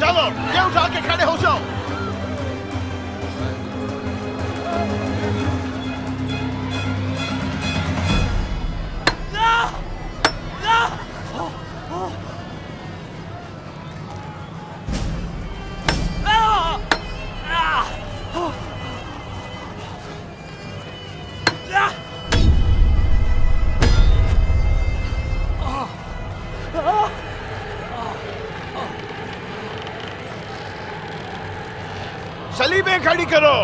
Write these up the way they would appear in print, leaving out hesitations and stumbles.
चलो ये उठा के खड़े हो जाओ। सलीबें खड़ी करो।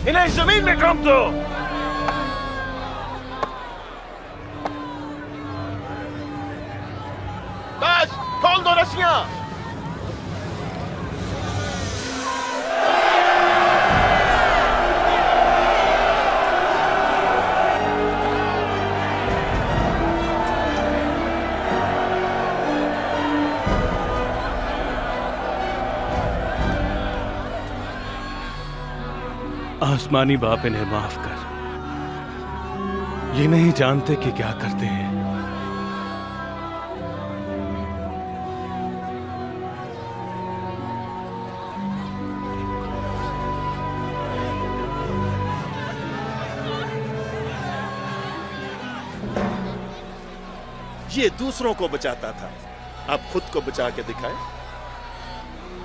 इन्हें जमीन में ठोक दो। बस खोल दो रस्सियां। आसमानी बाप इन्हें माफ कर, ये नहीं जानते कि क्या करते हैं। ये दूसरों को बचाता था, अब खुद को बचा के दिखाए।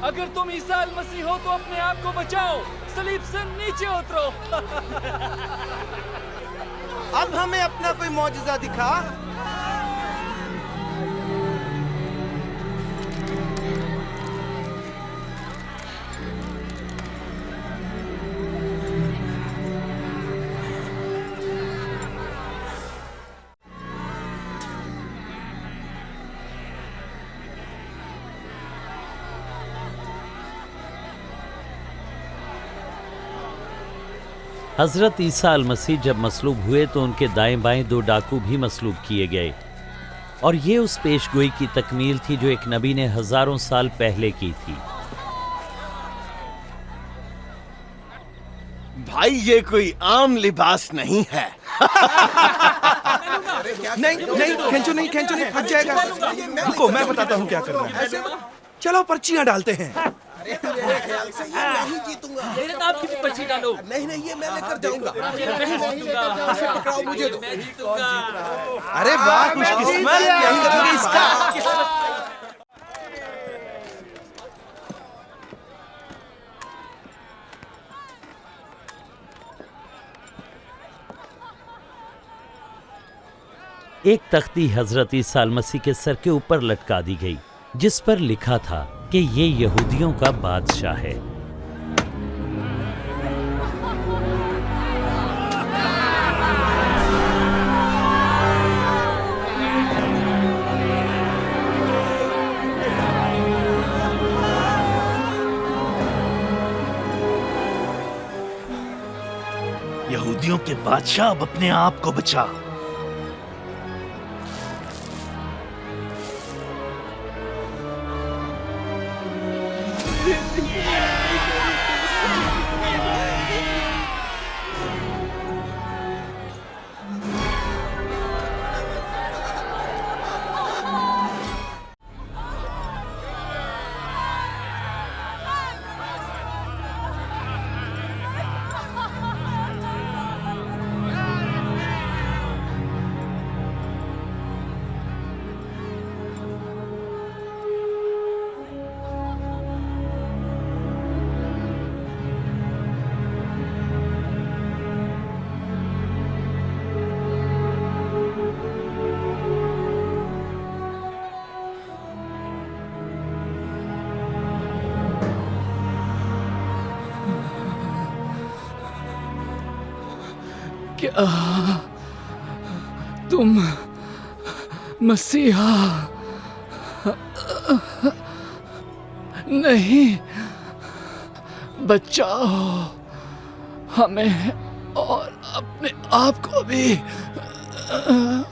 अगर तुम ईसा मसीह हो तो अपने आप को बचाओ, सलीब से नीचे उतरो। अब हमें अपना कोई मौजज़ा दिखा। हजरत ईसा अल मसीह जब मसलूब हुए तो उनके दाएं बाएं दो डाकू भी मसलूब किए गए, और ये उस पेशगोई की तकमील थी जो एक नबी ने हजारों साल पहले की थी। भाई ये कोई आम लिबास नहीं है। नहीं, खींचो नहीं, फट जाएगा। रुको, मैं बताता हूँ क्या करना है। चलो पर्चियां डालते हैं। ख्याल से ये मैं ही जीतूंगा। मेरे नाम की भी पर्ची डालो। नहीं ये मैं लेकर जाऊंगा। इसे पकड़ाओ मुझे दो। मैं जीतूंगा। अरे वाह, खुशकिस्मत, यही करोगे इसका। एक तख्ती हजरत ईसा अल मसीह के सर के ऊपर लटका दी गई, जिस पर लिखा था कि ये यहूदियों का बादशाह है। यहूदियों के बादशाह, अब अपने आप को बचा। क्या तुम मसीहा नहीं? बचाओ हमें और अपने आप को भी।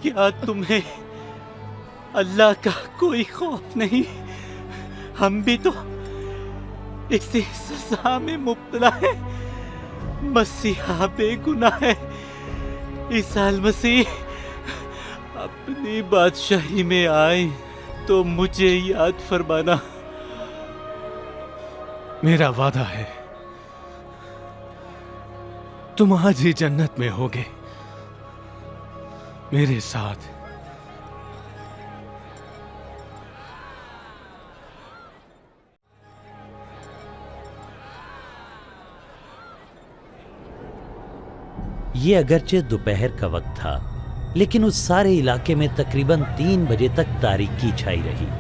क्या तुम्हें अल्लाह का कोई खौफ नहीं? हम भी तो इसी सजा में मुब्तला है। मसीहा बेगुनाह है। ईसा मसीह अपनी बादशाही में आए तो मुझे याद फरमाना। मेरा वादा है तुम आज ही जन्नत में होगे मेरे साथ। ये अगरचे दोपहर का वक्त था, लेकिन उस सारे इलाके में तकरीबन 3 बजे तक तारीकी छाई रही।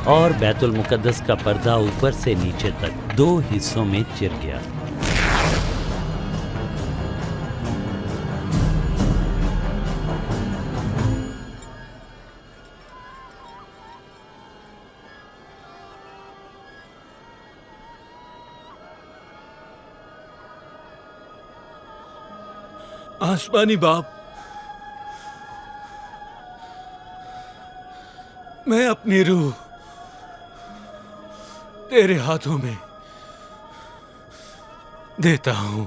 और बैतुल मुकद्दस का पर्दा ऊपर से नीचे तक 2 हिस्सों में चिर गया। आसमानी बाप, मैं अपनी रूह तेरे हाथों में देता हूं।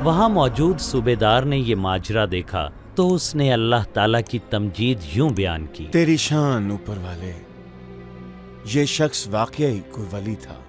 वहां मौजूद सूबेदार ने ये माजरा देखा तो उसने अल्लाह ताला की तमजीद यूं बयान की। तेरी शान ऊपर वाले, ये शख्स वाकई कोई वली था।